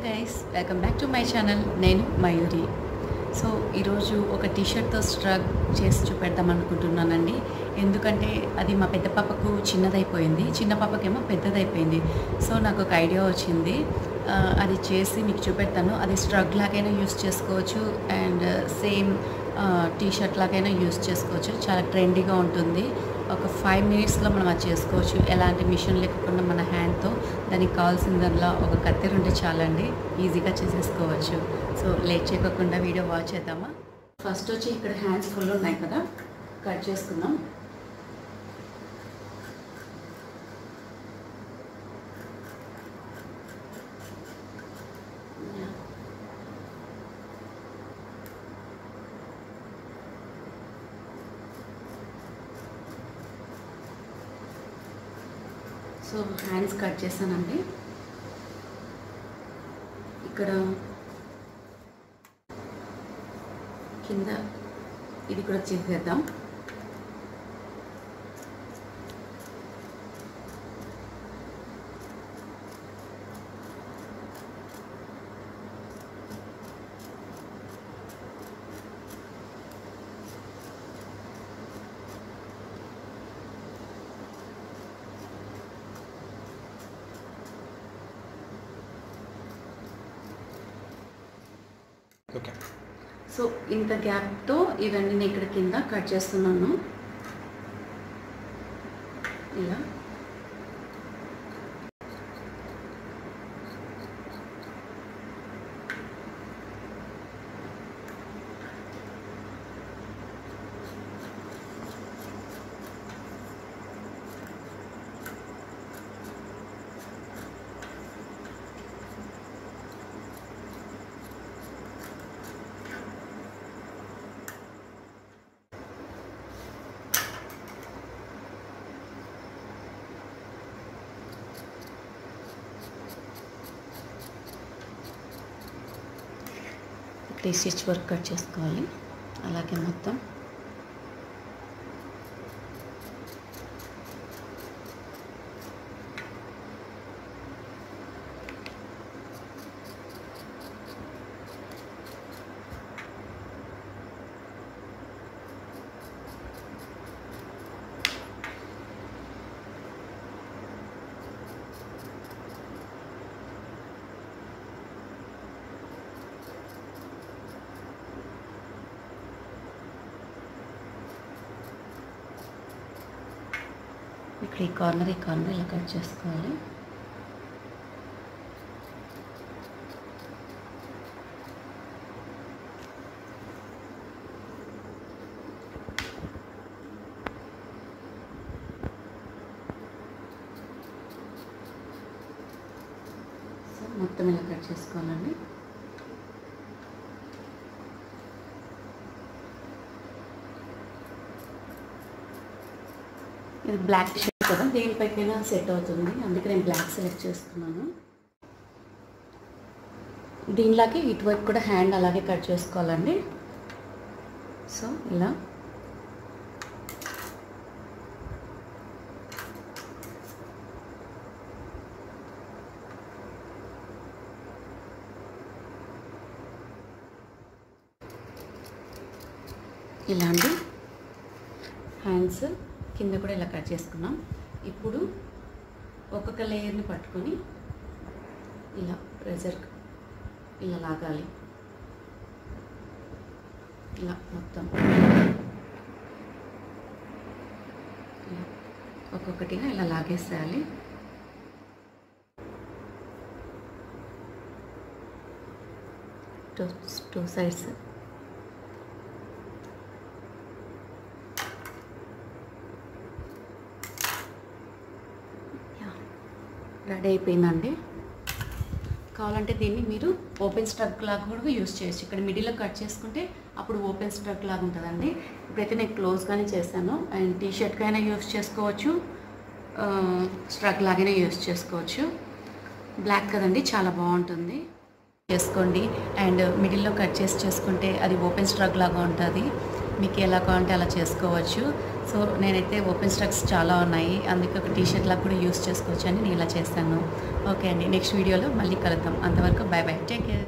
Guys, welcome back to my channel. నేను Mayuri. So ఈరోజు ఒక టీషర్ట్తో స్ట్రగ్ చేసి చూపెడదాం అనుకుంటున్నానండి. ఎందుకంటే అది మా పెద్ద పాపకు చిన్నదైపోయింది, చిన్న పాపకేమో పెద్దదైపోయింది. సో నాకు ఒక ఐడియా వచ్చింది, అది చేసి మీకు చూపెడతాను. అది స్ట్రగ్ లాగైనా యూస్ చేసుకోవచ్చు అండ్ సేమ్ టీషర్ట్ లాగైనా యూస్ చేసుకోవచ్చు. చాలా ట్రెండీగా ఉంటుంది. ఒక 5 మినిట్స్లో మనం అది చేసుకోవచ్చు. ఎలాంటి మిషన్ లేకుండా మన హ్యాండ్తో దానికి కావాల్సిందల్లా ఒక కత్తెర ఉంటే చాలండి, ఈజీగా చేసేసుకోవచ్చు. సో లేట్ చేయకుండా వీడియో వాచ్ చేద్దామా. ఫస్ట్ వచ్చి ఇక్కడ హ్యాండ్స్ ఫుల్ ఉన్నాయి కదా, కట్ చేసుకుందాం. సో హ్యాండ్స్ కట్ చేస్తానండి. ఇక్కడ కింద ఇది కూడా చేసేద్దాం. ఓకే, సో ఇంత గ్యాప్తో ఇవన్నీ నేను ఇక్కడ కింద కట్ చేస్తున్నాను. ఇలా ఈ స్టిచ్ వర్క్ కట్ చేసుకోవాలి. అలాగే మొత్తం ఇక్కడ ఈ కార్నర్ ఇలా కట్ చేసుకోవాలి. సో మొత్తం ఇలా కట్ చేసుకోవాలండి. ఇది బ్లాక్ షర్ట్ కదా, దేనిపైకైనా సెట్ అవుతుంది, అందుకే నేను బ్లాక్ సెలెక్ట్ చేస్తున్నాను. దీనిలాగే ఇటువైపు కూడా హ్యాండ్ అలాగే కట్ చేసుకోవాలండి. సో ఇలా అండి హ్యాండ్స్ కింద కూడా ఇలా కట్ చేసుకున్నాం. ఇప్పుడు ఒక్కొక్క లేయర్ని పట్టుకొని ఇలా ప్రెజర్ ఇలా లాగాలి. ఇలా మొత్తం ఇలా ఒక్కొక్కటిగా ఇలా లాగేసేయాలి. టూ సైడ్స్ రెడీ అయిపోయిందండి. కావాలంటే దీన్ని మీరు ఓపెన్ స్ట్రగ్ లాగా కూడా యూస్ చేయొచ్చు. ఇక్కడ మిడిల్లో కట్ చేసుకుంటే అప్పుడు ఓపెన్ స్ట్రగ్ లాగా ఉంటుందండి. ఇప్పుడైతే నేను క్లోజ్గానే చేశాను. అండ్ టీషర్ట్కైనా యూస్ చేసుకోవచ్చు, స్ట్రగ్ లాగానే యూస్ చేసుకోవచ్చు. బ్లాక్ కదండి, చాలా బాగుంటుంది. చేసుకోండి. అండ్ మిడిల్లో కట్ చేసుకుంటే అది ఓపెన్ స్ట్రగ్ లాగా ఉంటుంది. మీకు ఎలా కావాలంటే అలా చేసుకోవచ్చు. సో నేనైతే ఓపెన్ స్ట్రక్స్ చాలా ఉన్నాయి, అందుకే ఒక టీ షర్ట్ లాగా కూడా యూస్ చేసుకోవచ్చు అని నేను ఇలా చేస్తాను. ఓకే అండి, నెక్స్ట్ వీడియోలో మళ్ళీ కలుద్దాం. అంతవరకు బై బై, టేక్ కేర్.